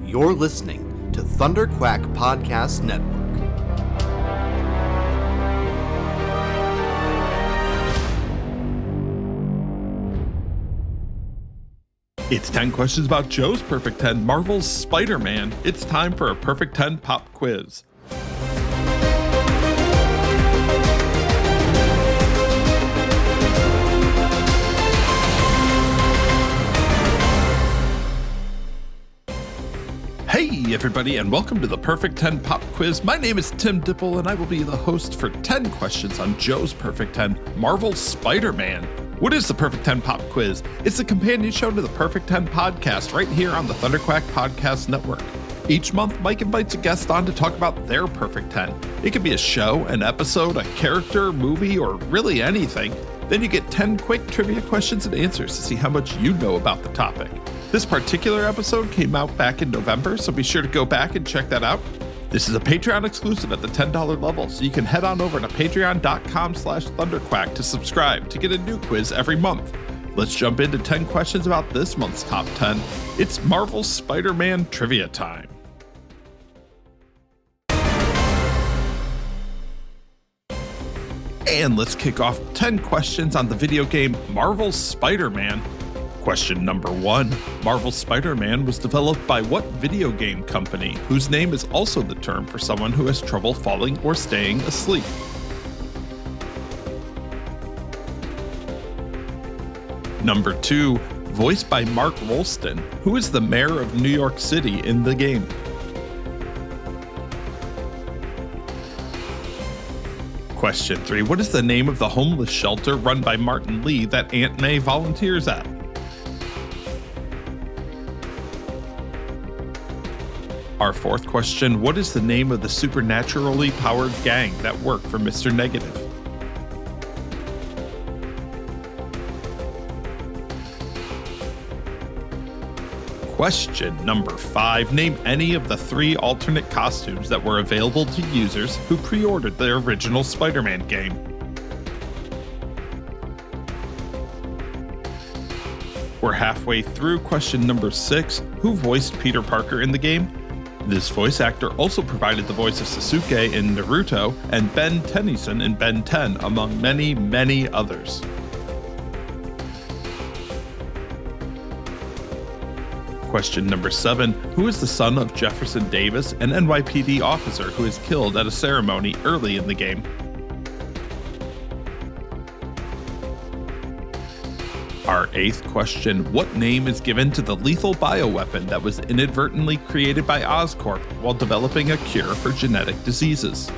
You're listening to ThunderQuack Podcast Network. It's 10 questions about Joe's Perfect 10, Marvel's Spider-Man. It's time for a Perfect 10 pop quiz. Hey everybody, and welcome to the Perfect 10 Pop Quiz. My name is Tim Dippel, and I will be the host for 10 questions on Joe's Perfect 10, Marvel's Spider-Man. What is the Perfect 10 Pop Quiz? It's the companion show to the Perfect 10 podcast right here on the ThunderQuack Podcast Network. Each month, Mike invites a guest on to talk about their Perfect 10. It could be a show, an episode, a character, movie, or really anything. Then you get 10 quick trivia questions and answers to see how much you know about the topic. This particular episode came out back in November, so be sure to go back and check that out. This is a Patreon exclusive at the $10 level, so you can head on over to patreon.com/ThunderQuack to subscribe to get a new quiz every month. Let's jump into 10 questions about this month's top 10. It's Marvel's Spider-Man trivia time. And let's kick off 10 questions on the video game Marvel's Spider-Man. Question number 1. Marvel's Spider-Man was developed by what video game company, whose name is also the term for someone who has trouble falling or staying asleep? Number 2. Voiced by Mark Rolston, who is the mayor of New York City in the game? Question 3. What is the name of the homeless shelter run by Martin Lee that Aunt May volunteers at? Our fourth question, what is the name of the supernaturally powered gang that work for Mr. Negative? Question number 5, name any of the 3 alternate costumes that were available to users who pre-ordered the original Spider-Man game. We're halfway through question number 6, who voiced Peter Parker in the game? This voice actor also provided the voice of Sasuke in Naruto and Ben Tennyson in Ben 10, among many, many others. Question number 7, who is the son of Jefferson Davis, an NYPD officer who is killed at a ceremony early in the game? Our 8th question, what name is given to the lethal bioweapon that was inadvertently created by Oscorp while developing a cure for genetic diseases?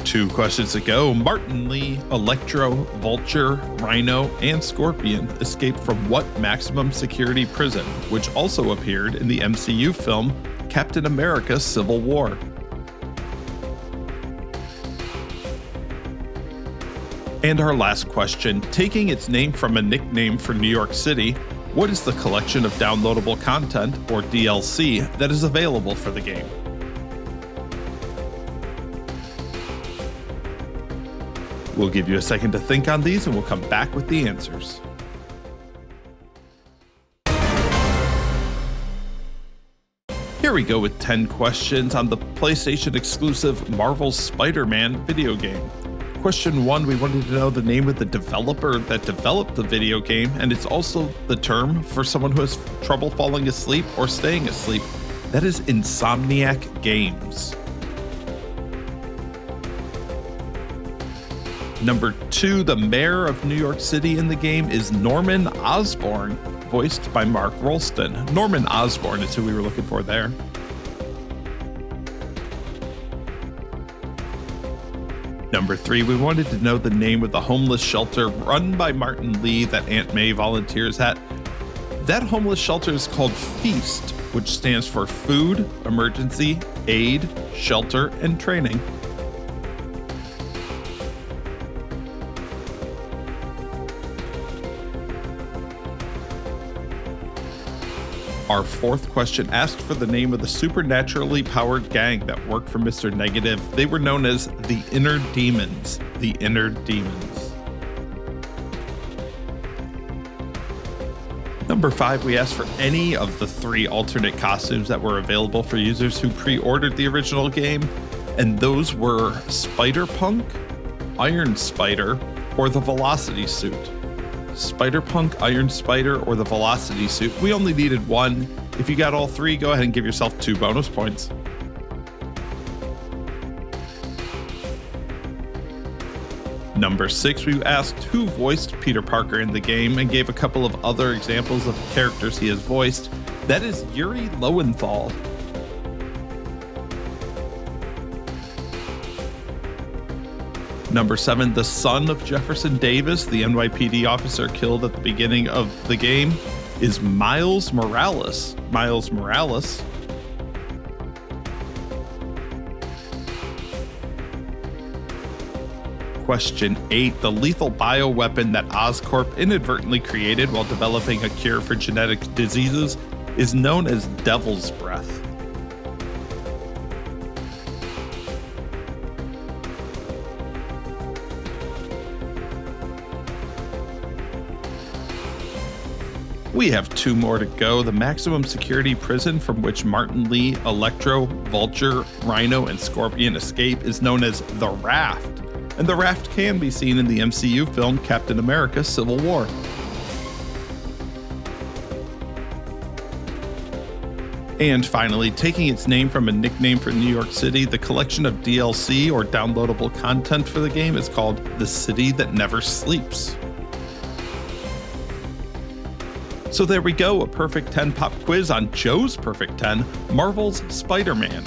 Two questions ago, Martin Lee, Electro, Vulture, Rhino, and Scorpion escaped from what maximum security prison, which also appeared in the MCU film Captain America: Civil War? And our last question, taking its name from a nickname for New York City, what is the collection of downloadable content, or DLC, that is available for the game? We'll give you a second to think on these and we'll come back with the answers. Here we go with 10 questions on the PlayStation exclusive Marvel's Spider-Man video game. Question 1, we wanted to know the name of the developer that developed the video game, and it's also the term for someone who has trouble falling asleep or staying asleep. That is Insomniac Games. Number 2, the mayor of New York City in the game is Norman Osborn, voiced by Mark Rolston. Norman Osborn is who we were looking for there. Number 3, we wanted to know the name of the homeless shelter run by Martin Lee that Aunt May volunteers at. That homeless shelter is called FEAST, which stands for Food, Emergency, Aid, Shelter, and Training. Our fourth question asked for the name of the supernaturally powered gang that worked for Mr. Negative. They were known as the Inner Demons. The Inner Demons. Number 5, we asked for any of the 3 alternate costumes that were available for users who pre-ordered the original game, and those were Spider-Punk, Iron Spider, or the Velocity Suit. Spider-Punk, Iron Spider, or the Velocity Suit. We only needed 1. If you got all 3, go ahead and give yourself 2 bonus points. Number 6, we asked who voiced Peter Parker in the game and gave a couple of other examples of characters he has voiced. That is Yuri Lowenthal. Number 7, the son of Jefferson Davis, the NYPD officer killed at the beginning of the game, is Miles Morales. Miles Morales. Question 8, the lethal bioweapon that Oscorp inadvertently created while developing a cure for genetic diseases is known as Devil's Breath. We have 2 more to go. The maximum security prison from which Martin Lee, Electro, Vulture, Rhino, and Scorpion escape is known as the Raft. And the Raft can be seen in the MCU film Captain America: Civil War. And finally, taking its name from a nickname for New York City, the collection of DLC or downloadable content for the game is called The City That Never Sleeps. So there we go, a perfect 10 pop quiz on Joe's Perfect 10, Marvel's Spider-Man.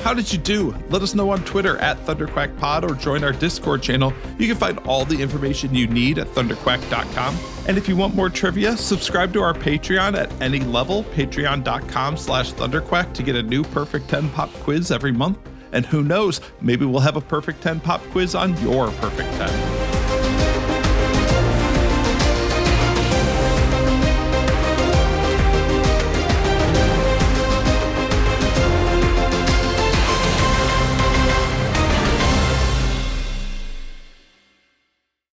How did you do? Let us know on Twitter at ThunderQuackPod or join our Discord channel. You can find all the information you need at ThunderQuack.com. And if you want more trivia, subscribe to our Patreon at any level, patreon.com/ThunderQuack to get a new Perfect 10 pop quiz every month. And who knows, maybe we'll have a Perfect 10 pop quiz on your Perfect 10.